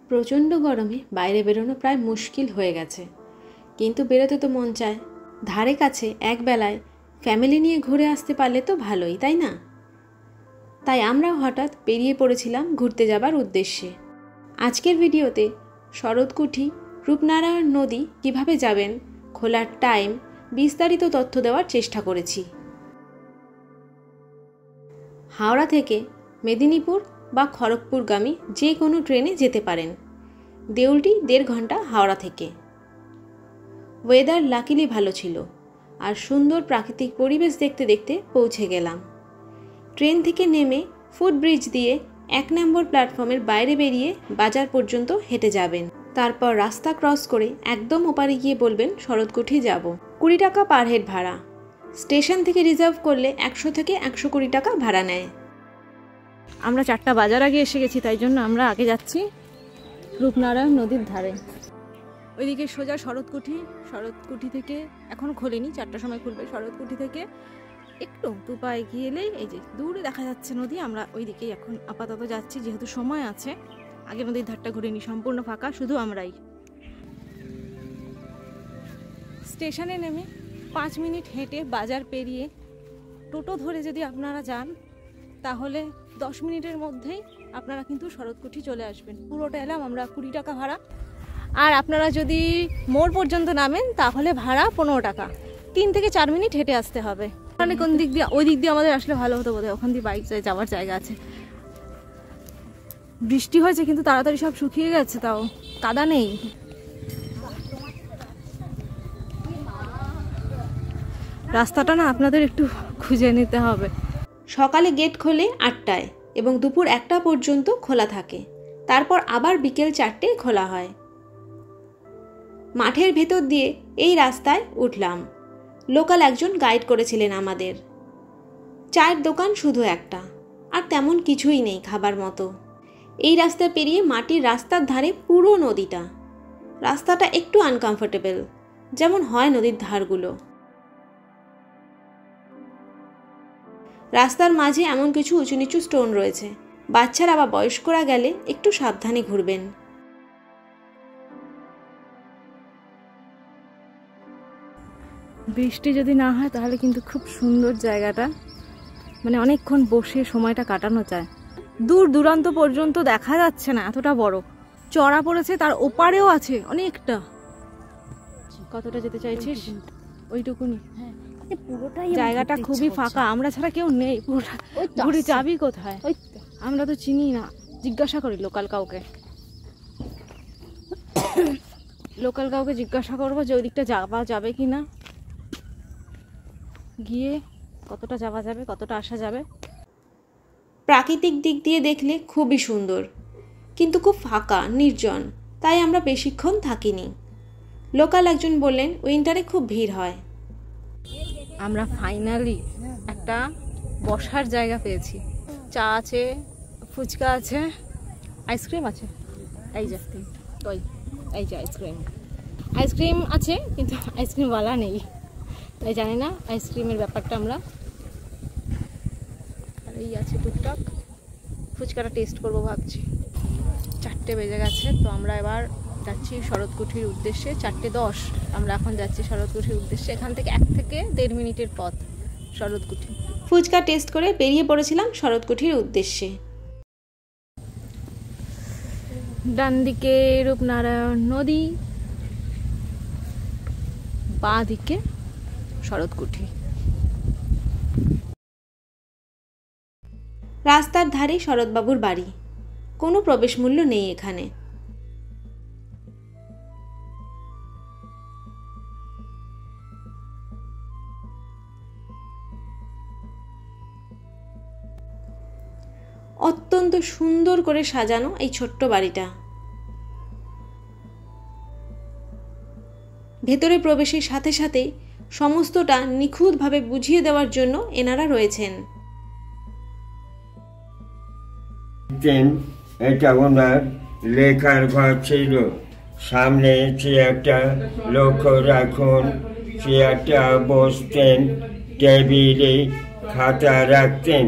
প্রচণ্ড গরমে বাইরে বেরোনো প্রায় মুশকিল হয়ে গেছে, কিন্তু বেরোতে তো মন চায়। ধারে কাছে একবেলায় ফ্যামিলি নিয়ে ঘুরে আসতে পারলে তো ভালোই, তাই না? তাই আমরাও হঠাৎ বেরিয়ে পড়েছিলাম ঘুরতে যাবার উদ্দেশ্যে। আজকের ভিডিওতে শরৎকুঠি, রূপনারায়ণ নদী কিভাবে যাবেন, খোলার টাইম, বিস্তারিত তথ্য দেওয়ার চেষ্টা করেছি। হাওড়া থেকে মেদিনীপুর বা খড়গপুরগামী যে কোনো ট্রেনে যেতে পারেন। দেউলটি 1.5 ঘন্টা হাওড়া থেকে। ওয়েদার লাকিলি ভালো ছিল আর সুন্দর প্রাকৃতিক পরিবেশ দেখতে দেখতে পৌঁছে গেলাম। ট্রেন থেকে নেমে ফুটব্রিজ দিয়ে 1 নম্বর প্ল্যাটফর্মের বাইরে বেরিয়ে বাজার পর্যন্ত হেঁটে যাবেন। তারপর রাস্তা ক্রস করে একদম ওপারে গিয়ে বলবেন শরৎকুঠি যাব। 20 টাকা পার হেড ভাড়া। স্টেশন থেকে রিজার্ভ করলে 100 থেকে 120 টাকা ভাড়া নেয়। আমরা 4টা বাজার আগে এসে গেছি, তাই জন্য আমরা আগে যাচ্ছি রূপনারায়ণ নদীর ধারে। ওইদিকে সোজা শরৎকুঠি। শরৎকুঠি থেকে এখনও খোলেনি, 4টার সময় খুলবে। শরৎকুঠি থেকে একটু দুপা এগিয়ে এলেই এই যে দূরে দেখা যাচ্ছে নদী। আমরা ওই দিকেই এখন আপাতত যাচ্ছি, যেহেতু সময় আছে। আগে নদীর ধারটা ঘুরে নি, সম্পূর্ণ ফাঁকা, শুধু আমরাই। স্টেশনে নেমে 5 মিনিট হেঁটে বাজার পেরিয়ে টোটো ধরে যদি আপনারা যান, তাহলে 10 মিনিটের মধ্যেই আপনারা কিন্তু শরৎকুঠি চলে আসবেন। পুরোটা এলাম আমরা 20 টাকা ভাড়া। আর আপনারা যদি মোড় পর্যন্ত নামেন তাহলে ভাড়া 15 টাকা। 3 থেকে 4 মিনিট হেঁটে আসতে হবে। মানে কোন দিক দিয়ে? ওই দিক দিয়ে আমাদের আসলে ভালো হতো বোধহয়, ওখান দিয়ে বাইক যাওয়ার জায়গা আছে। বৃষ্টি হয়েছে কিন্তু তাড়াতাড়ি সব শুকিয়ে গেছে, তাও কাদা নেই। রাস্তাটা না আপনাদের একটু খুঁজে নিতে হবে। সকালে গেট খোলে 8টায় এবং দুপুর 1টা পর্যন্ত খোলা থাকে। তারপর আবার বিকেল 4টায় খোলা হয়। মাঠের ভেতর দিয়ে এই রাস্তায় উঠলাম। লোকাল একজন গাইড করেছিলেন আমাদের। চায়ের দোকান শুধু একটা, আর তেমন কিছুই নেই খাবার মতো। এই রাস্তা পেরিয়ে মাটির রাস্তার ধারে পুরো নদীটা। রাস্তাটা একটু আনকমফোর্টেবল, যেমন হয় নদীর ধারগুলো। রাস্তার মাঝে এমন কিছু উঁচু নিচু স্টোন রয়েছে। বাচ্চারা বা বয়স্করা গেলে একটু সাবধানে ঘুরবেন। বৃষ্টি যদি না হয় তাহলে কিন্তু খুব সুন্দর জায়গাটা, মানে অনেকক্ষণ বসে সময়টা কাটানো যায়। দূর দূরান্ত পর্যন্ত দেখা যাচ্ছে না, এতটা বড় চড়া পড়েছে। তার ওপারেও আছে অনেকটা। কতটা যেতে চাইছিস? ওইটুকুনি। পুরোটাই জায়গাটা খুবই ফাঁকা, আমরা ছাড়া কেউ নেই। পুরোটা ঘুরে যাবি কোথায়? আমরা তো চিনি না। জিজ্ঞাসা করি লোকাল কাউকে। লোকাল কাউকে জিজ্ঞাসা করবো যে ওই দিকটা যাওয়া যাবে কি না, গিয়ে কতটা যাওয়া যাবে, কতটা আসা যাবে। প্রাকৃতিক দিক দিয়ে দেখলে খুবই সুন্দর, কিন্তু খুব ফাঁকা নির্জন, তাই আমরা বেশিক্ষণ থাকিনি। লোকাল একজন বললেন উইন্টারে খুব ভিড় হয়। আমরা ফাইনালি একটা বসার জায়গা পেয়েছি। চা আছে, ফুচকা আছে, আইসক্রিম আছে। এই যে ওই এই যে আইসক্রিম আছে, কিন্তু আইসক্রিমওয়ালা নেই, তাই জানি না আইসক্রিমের ব্যাপারটা আমরা। আর এই আছে টুকটাক। ফুচকাটা টেস্ট করবো ভাবছি। 4টে বেজে গেছে, তো আমরা এবার যাচ্ছি শরৎকুঠির উদ্দেশ্যে। 4:10 আমরা এখন যাচ্ছি শরৎকুঠির উদ্দেশ্যে। এখান থেকে 1 থেকে 1.5 মিনিটের পথ শরৎকুঠি। ফুচকা টেস্ট করে বেরিয়ে পড়েছিলাম শরৎকুঠির উদ্দেশ্যে। ডান দিকে রূপনারায়ণ নদী, বাঁ দিকে শরৎকুঠি। রাস্তার ধারে শরৎবাবুর বাড়ি। কোনো প্রবেশ মূল্য নেই এখানে। অত্যন্ত সুন্দর করে সাজানো এই ছোট্ট বাড়িটা। ভেতরে প্রবেশের সাথে সাথে সমস্তটা নিখুঁতভাবে বুঝিয়ে দেওয়ার জন্য এনারা রয়েছেন। এটা ওনার লেখার ঘর ছিল। সামনে চেয়ারটা লক্ষ্য রাখুন, চেয়ারটা বসতেন, টেবিলে খাতা রাখতেন।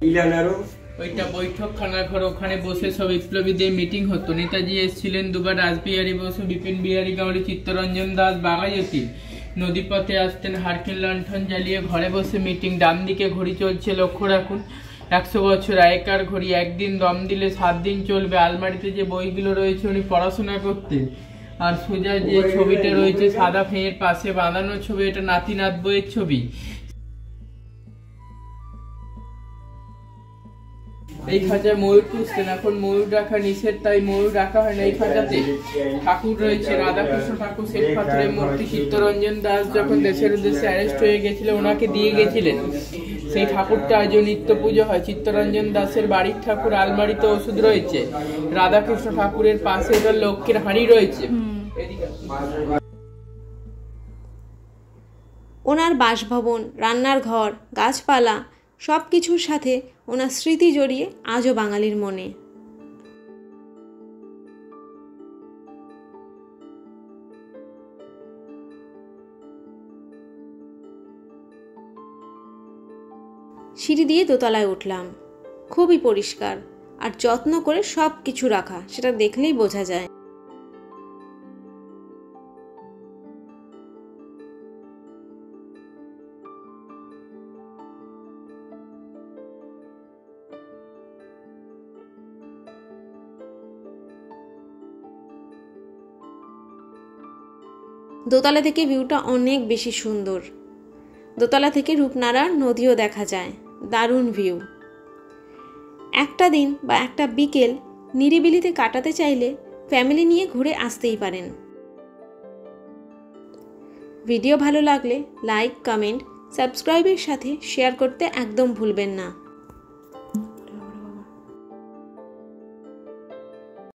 ইলানারও ওইটা বৈঠকখানা ঘর, ওখানে বসে সব বিপ্লবীদের মিটিং হতো। নেতাজি এসেছিলেন দুবার, রাসবিহারী বসু, বিপিন বিহারী গাওয়ারি, চিত্তরঞ্জন দাস, বাঘাযতীন। নদীপথে আসতেন হারকেল লণ্ঠন জ্বালিয়ে, ঘরে বসে মিটিং। ডান দিকে ঘড়ি চলছে, লক্ষ্য রাখুন 100 বছর আগেকার ঘড়ি। একদিন দম দিলে 7 দিন চলবে। আলমারিতে যে বইগুলো রয়েছে উনি পড়াশোনা করতেন। আর সোজা যে ছবিটা রয়েছে সাদা ফেঁয়ের পাশে বাঁধানো ছবি, এটা নাতিনাথ বইয়ের ছবি। এই খাঁচায় ময়ূর পুষতেন, এখন ময়ূর রাখা নিষেধ, তাই ময়ূর রাখা হয় না এই খাঁচাতে। ঠাকুর রয়েছে, রাধাকৃষ্ণ ঠাকুর, শ্বেত পাথরের মূর্তি। চিত্তরঞ্জন দাস যখন দেশের উদ্দেশ্যে অ্যারেস্ট হয়ে গেছিল ওনাকে দিয়ে গেছিলেন, সেই ঠাকুরটা আজও নিত্য পুজো হয়। চিত্তরঞ্জন দাসের বাড়ির ঠাকুর, আলমারিতে ওষুধ রয়েছে। রাধাকৃষ্ণ ঠাকুরের পাশে তার লক্ষ্মীর হাঁড়ি রয়েছে। ওনার বাসভবন, রান্নার ঘর, গাছপালা সব কিছুর সাথে ওনার স্মৃতি জড়িয়ে আজও বাঙালির মনে। সিঁড়ি দিয়ে দোতলায় উঠলাম। খুবই পরিষ্কার আর যত্ন করে সব কিছু রাখা, সেটা দেখলেই বোঝা যায়। দোতলা থেকে ভিউটা অনেক বেশি সুন্দর। দোতলা থেকে রূপনারায়ণ নদীও দেখা যায়, দারুণ ভিউ। একটা দিন বা একটা বিকেল নিরিবিলিতে কাটাতে চাইলে ফ্যামিলি নিয়ে ঘুরে আসতেই পারেন। ভিডিও ভালো লাগলে লাইক, কমেন্ট, সাবস্ক্রাইবের সাথে শেয়ার করতে একদম ভুলবেন না।